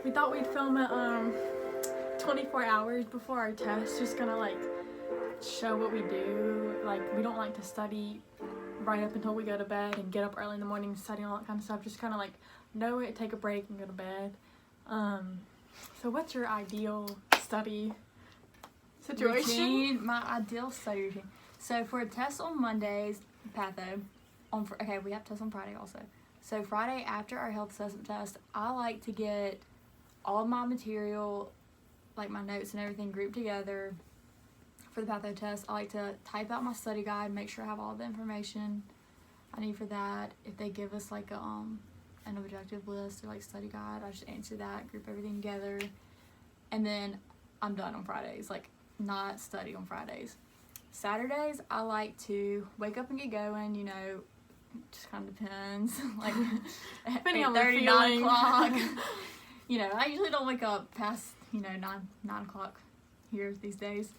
We thought we'd film it 24 hours before our test, just gonna like show what we do. Like, we don't like to study right up until we go to bed and get up early in the morning and study and all that kind of stuff. Just kind of like know it, take a break, and go to bed. So what's your ideal study situation? Routine, my ideal study routine. So for a test on Mondays, patho, we have tests on Friday also. So Friday after our health assessment test, I like to get all my material, like my notes and everything, grouped together for the patho test. I like to type out my study guide, make sure I have all the information I need for that. If they give us like an objective list or like study guide, I just answer that, group everything together, and then I'm done on Fridays. Like, not study on Fridays. Saturdays, I like to wake up and get going, you know, just kind of depends. Like, Depending on 8:30, the 9 feeling. o'clock. You know, I usually don't wake up past, 9 o'clock here these days.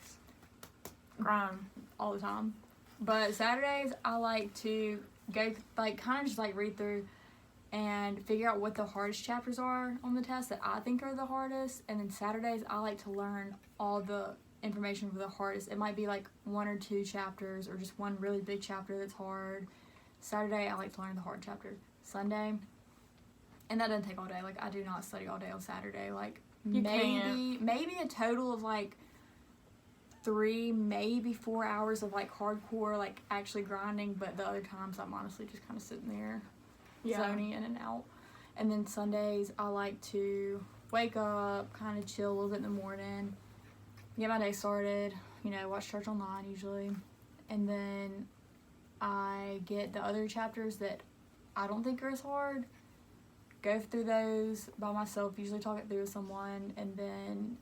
Grind. All the time. But Saturdays, I like to go, like, kind of just, like, read through and figure out what the hardest chapters are on the test that I think are the hardest. And then Saturdays, I like to learn all the information for the hardest. It might be, like, 1 or 2 chapters or just one really big chapter that's hard. Saturday, I like to learn the hard chapter. Sunday, and that doesn't take all day. Like, I do not study all day on Saturday. Like, maybe a total of, like, 3, maybe 4 hours of, like, hardcore, like, actually grinding. But the other times, I'm honestly just kind of sitting there, zoning in and out. And then Sundays, I like to wake up, kind of chill a little bit in the morning, get my day started, watch church online usually. And then I get the other chapters that I don't think are as hard, go through those by myself, usually talk it through with someone. And then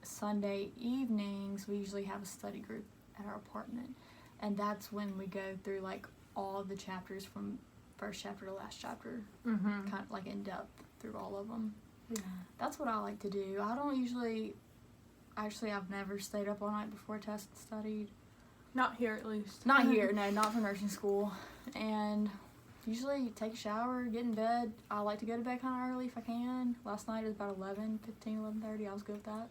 Sunday evenings, we usually have a study group at our apartment. And that's when we go through, like, all the chapters from first chapter to last chapter, kind of, like, in depth through all of them. Yeah. That's what I like to do. I don't usually, actually, I've never stayed up all night before test and studied. Not here, at least. Not here, no, not for nursing school. And usually take a shower, get in bed. I like to go to bed kind of early if I can. Last night it was about 11:30. I was good with that.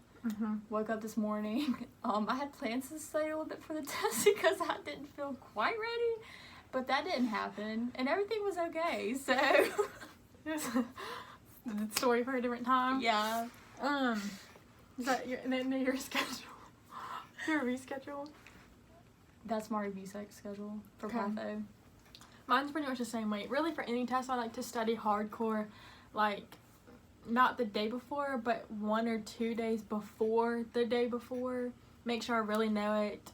Woke up this morning. I had plans to stay a little bit for the test because I didn't feel quite ready, but that didn't happen, and everything was okay. So the story for a different time. yeah. Is that your schedule? Your reschedule? That's my review schedule for Okay. patho. Mine's pretty much the same way. Really, for any test, I like to study hardcore, like, not the day before, but 1 or 2 days before the day before. Make sure I really know it.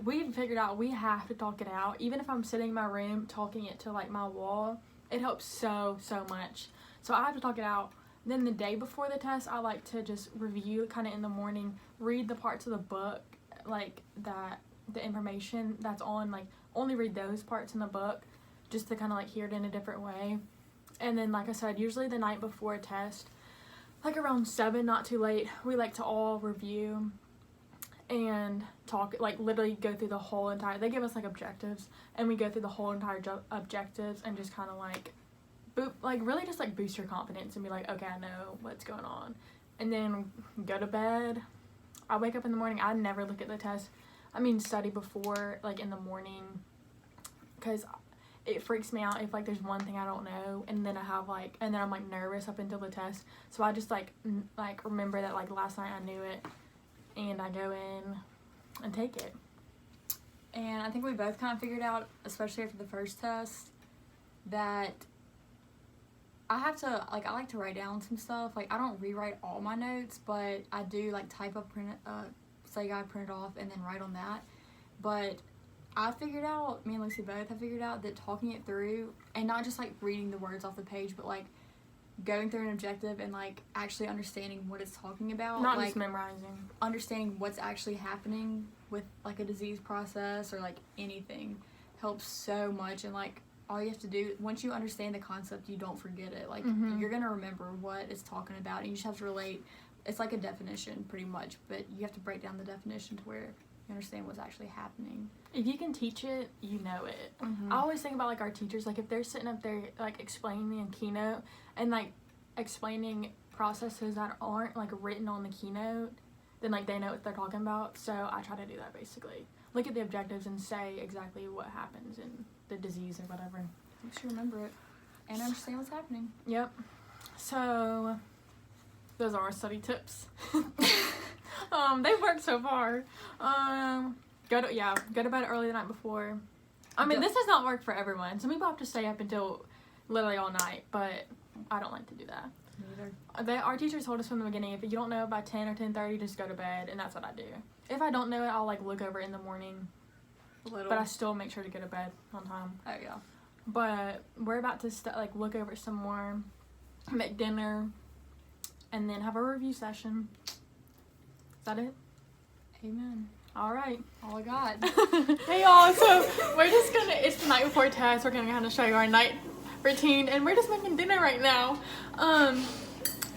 We've figured out we have to talk it out. Even if I'm sitting in my room talking it to, like, my wall, it helps so much. So I have to talk it out. Then the day before the test, I like to just review kind of in the morning, read the parts of the book, like, the information that's on, like, only read those parts in the book just to kind of, like, hear it in a different way. And then, like I said, usually the night before a test, like around 7, not too late, we like to all review and talk, like, literally go through the whole entire, they give us, like, objectives, and we go through the whole entire objectives and just kind of, like, really just, like, boost your confidence and be like, okay, I know what's going on. And then go to bed. I wake up in the morning, I never look at the test. Study before, like, in the morning, because it freaks me out if, like, there's one thing I don't know, and then I'm, like, nervous up until the test. So I just, like, remember that, like, last night I knew it, and I go in and take it. And I think we both kind of figured out, especially after the first test, that I have to, like, I like to write down some stuff. Like, I don't rewrite all my notes, but I do, like, type up, study guide, print it off, and then write on that. But I figured out, me and Lucy both have figured out that talking it through, and not just, like, reading the words off the page, but, like, going through an objective and, like, actually understanding what it's talking about. Not like, just memorizing. Understanding what's actually happening with, like, a disease process or, like, anything helps so much. And, like, all you have to do, once you understand the concept, you don't forget it. Like, you're going to remember what it's talking about, and you just have to relate. It's like a definition, pretty much, but you have to break down the definition to where you understand what's actually happening. If you can teach it, you know it. I always think about, like, our teachers, like, if they're sitting up there, like, explaining in keynote and, like, explaining processes that aren't like written on the keynote, then like they know what they're talking about. So I try to do that basically. Look at the objectives and say exactly what happens in the disease or whatever. Make sure you remember it and understand what's happening. Yep. So those are our study tips. They've worked so far. Go to bed early the night before. I mean, this does not work for everyone. Some people have to stay up until literally all night, but I don't like to do that. Neither. Our teachers told us from the beginning, if you don't know by 10 or 10:30, just go to bed, and that's what I do. If I don't know it, I'll like look over it in the morning, but I still make sure to go to bed on time. Oh yeah. But we're about to look over it some more, make dinner, and then have a review session. Is that it? Amen. All right. All I got. Hey y'all, so it's the night before test. We're gonna kind of show you our night routine, and we're just making dinner right now.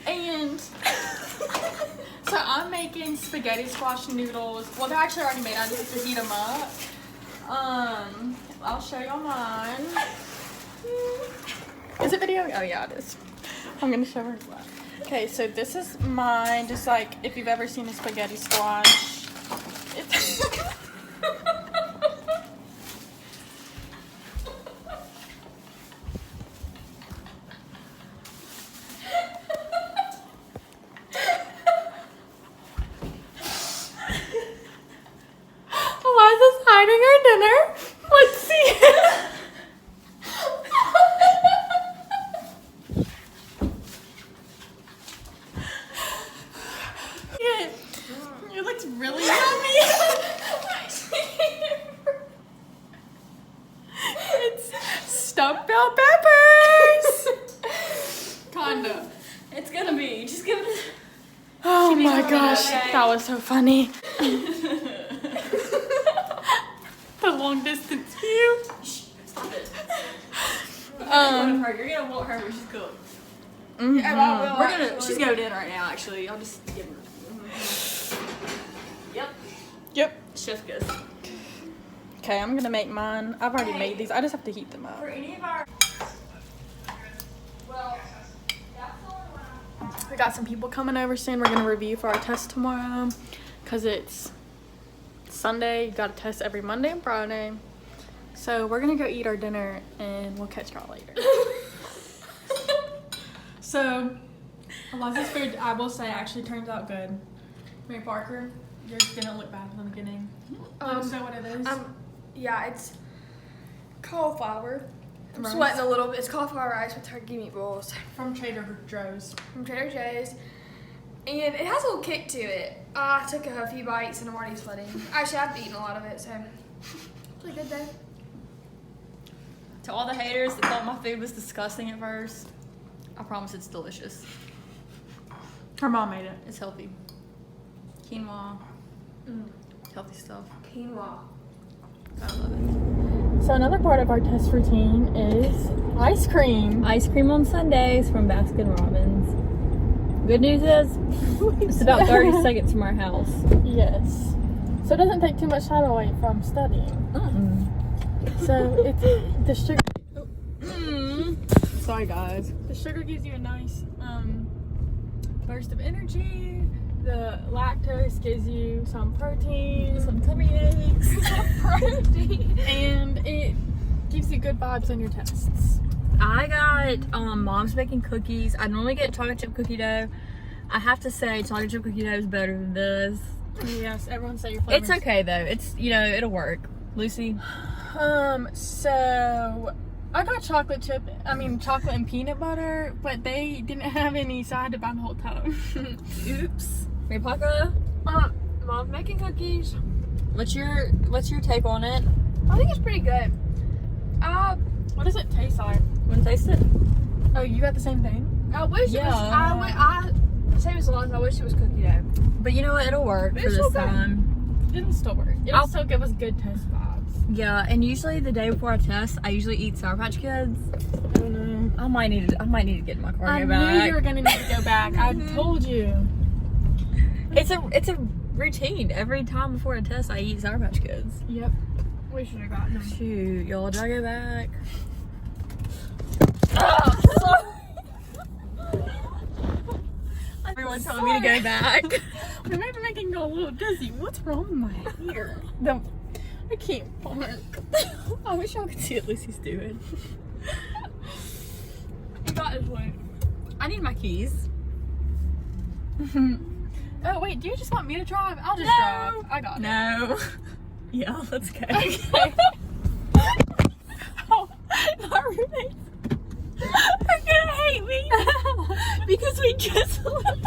And so I'm making spaghetti squash noodles. Well, they're actually already made. I just have to heat them up. I'll show y'all mine. Is it video? Oh yeah, it is. I'm gonna show her. Okay, so this is mine. Just like if you've ever seen a spaghetti squash. It's Eliza's hiding her dinner. Let's see. It looks really yummy. It's stuffed bell peppers. Kinda. It's gonna be. Just give it. Oh my gosh, okay. that was so funny. The long distance view. Stop it. You're gonna want her when she's cooked. Mhm. Yeah, she's going in right now. Actually, I'll just give her. Yep. Chef kiss. Okay, I'm gonna make mine. I've already made these. I just have to heat them up. For any of our. Well, We got some people coming over soon. We're gonna review for our test tomorrow, cause it's Sunday. You got a test every Monday and Friday. So we're gonna go eat our dinner, and we'll catch y'all later. So Eliza's food, I will say, actually turns out good. Mary Parker, yours didn't look bad in the beginning. Let us know what it is. Yeah, it's cauliflower. I'm Rice. sweating a little bit. It's cauliflower rice with turkey meatballs From Trader Joe's. from Trader Joe's. And it has a little kick to it. I took a few bites and I'm already sweating. Actually, I've eaten a lot of it, so it's a good day. to all the haters that thought my food was disgusting at first, I promise it's delicious. Her mom made it. It's healthy. Quinoa. Healthy stuff. Quinoa. I love it. So another part of our test routine is ice cream. Ice cream on Sundays from Baskin Robbins. Good news is, it's about 30 seconds from our house. Yes. So it doesn't take too much time away from studying. So it's the sugar. Sorry, guys. The sugar gives you a nice burst of energy. The lactose gives you some protein, Some tummy aches. protein, and it gives you good vibes on your tests. I got Mom's baking cookies. I normally get chocolate chip cookie dough. I have to say, chocolate chip cookie dough is better than this. Yes, everyone say your flavors. It's okay though. It's, you know, it'll work. Lucy? So I got chocolate and peanut butter, but they didn't have any, so I had to buy the whole tub. Oops. Mary Parker, Mom's making cookies. what's your take on it? I think it's pretty good. What does it taste like? Want to taste it? Oh, you got the same thing? I wish it was. Same as Alonzo. I wish it was cookie dough. But you know what? It'll work for It's this okay. time. It'll still work. It'll still give us good test vibes. Yeah, and usually the day before I test, I usually eat Sour Patch Kids. Oh no. I might need to get in my car I and go knew back. you were gonna need to go back. I told you. It's a routine. Every time before a test, I eat Sour Patch Kids. Yep. We should have gotten them. Shoot, y'all, did I go back? Y'all are telling me to go back. We might be making you a little dizzy. What's wrong with my hair? I can't park. I wish y'all could see what Lucy's doing. You got this one. I need my keys. Oh wait, do you just want me to drive? I'll just drive. I got it. No. Yeah, let's go. Okay. Oh, my roommates are gonna hate me because we just left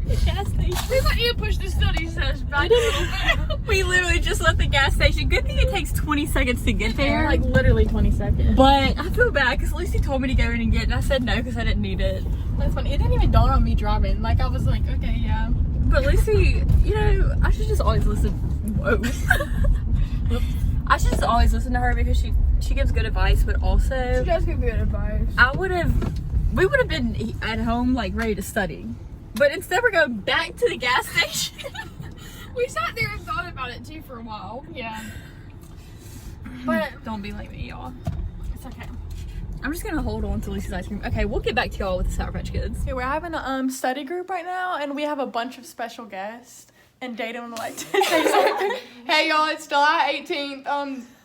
the gas station. We might need to push the study session back a little bit. We literally just left the gas station. Good thing it takes 20 seconds to get there. Like literally 20 seconds. But I feel bad because Lucy told me to go in and get it, and I said no because I didn't need it. That's funny. It didn't even dawn on me driving. Like I was like, okay, yeah. But Lucy, you know, I should just always listen. Whoa. I should just always listen to her because she gives good advice, but also She does give good advice. we would have been at home like ready to study. But instead we're going back to the gas station. We sat there and thought about it too for a while. Yeah. But Don't be like me, y'all. it's okay. I'm just gonna hold on to Lucy's ice cream. Okay, we'll get back to y'all with the Sour Patch Kids. Okay, we're having a study group right now, and we have a bunch of special guests. And Dayton would like to say something. Hey y'all, it's July 18th.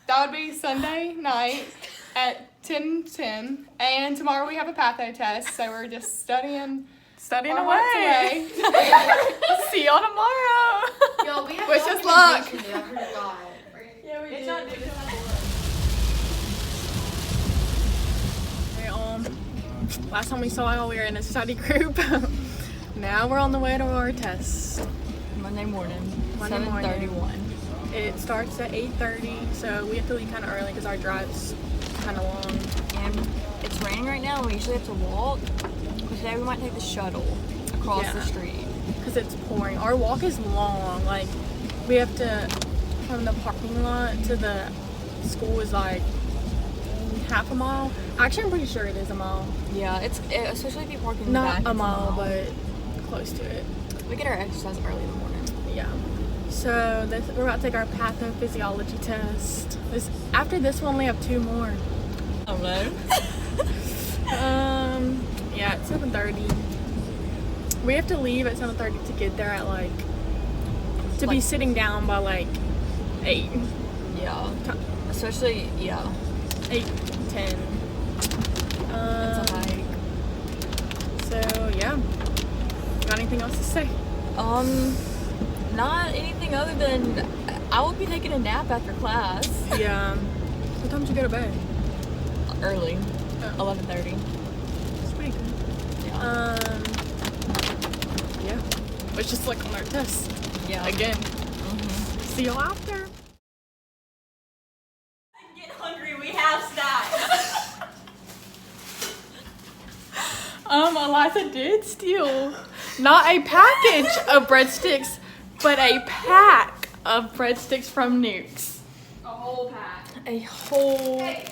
That would be Sunday night at 10:10. And tomorrow we have a patho test, so we're just studying Studying our away. hearts away. See y'all tomorrow. Yo, we have Wish us luck. documentation, I forgot. Yeah, we It's not Okay, last time we saw y'all, we were in a study group. Now we're on the way to our test. Monday morning, Monday morning. 7:31. It starts at 8:30, so we have to leave kind of early because our drive's kind of long. And it's raining right now, and we usually have to walk. But today we might take the shuttle across the Yeah. street. Because it's pouring. Our walk is long. Like, we have to, from the parking lot to the school is like half a mile. Actually, I'm pretty sure it is a mile. Yeah, especially if you park in the back. Not a it's mile, but close to it. we get our exercise early in the morning. Yeah. So we're about to take our pathophysiology test. After this one, we have 2 more. I don't know. Yeah, at 7:30. We have to leave at 7:30 to get there at be Like- sitting down by 8, Yeah, especially 8:10. it's a hike. So yeah. Got anything else to say? Not anything other than I will be taking a nap after class. Yeah. What time did you go to bed? Early, Oh. 11:30. It's pretty good. Yeah. Yeah. Let's just look on our test Yeah. again. Mhm. See y'all after. Get hungry. We have snacks. Eliza did steal not a package of breadsticks, but a pack of breadsticks from Nukes. A whole pack. A whole Hey,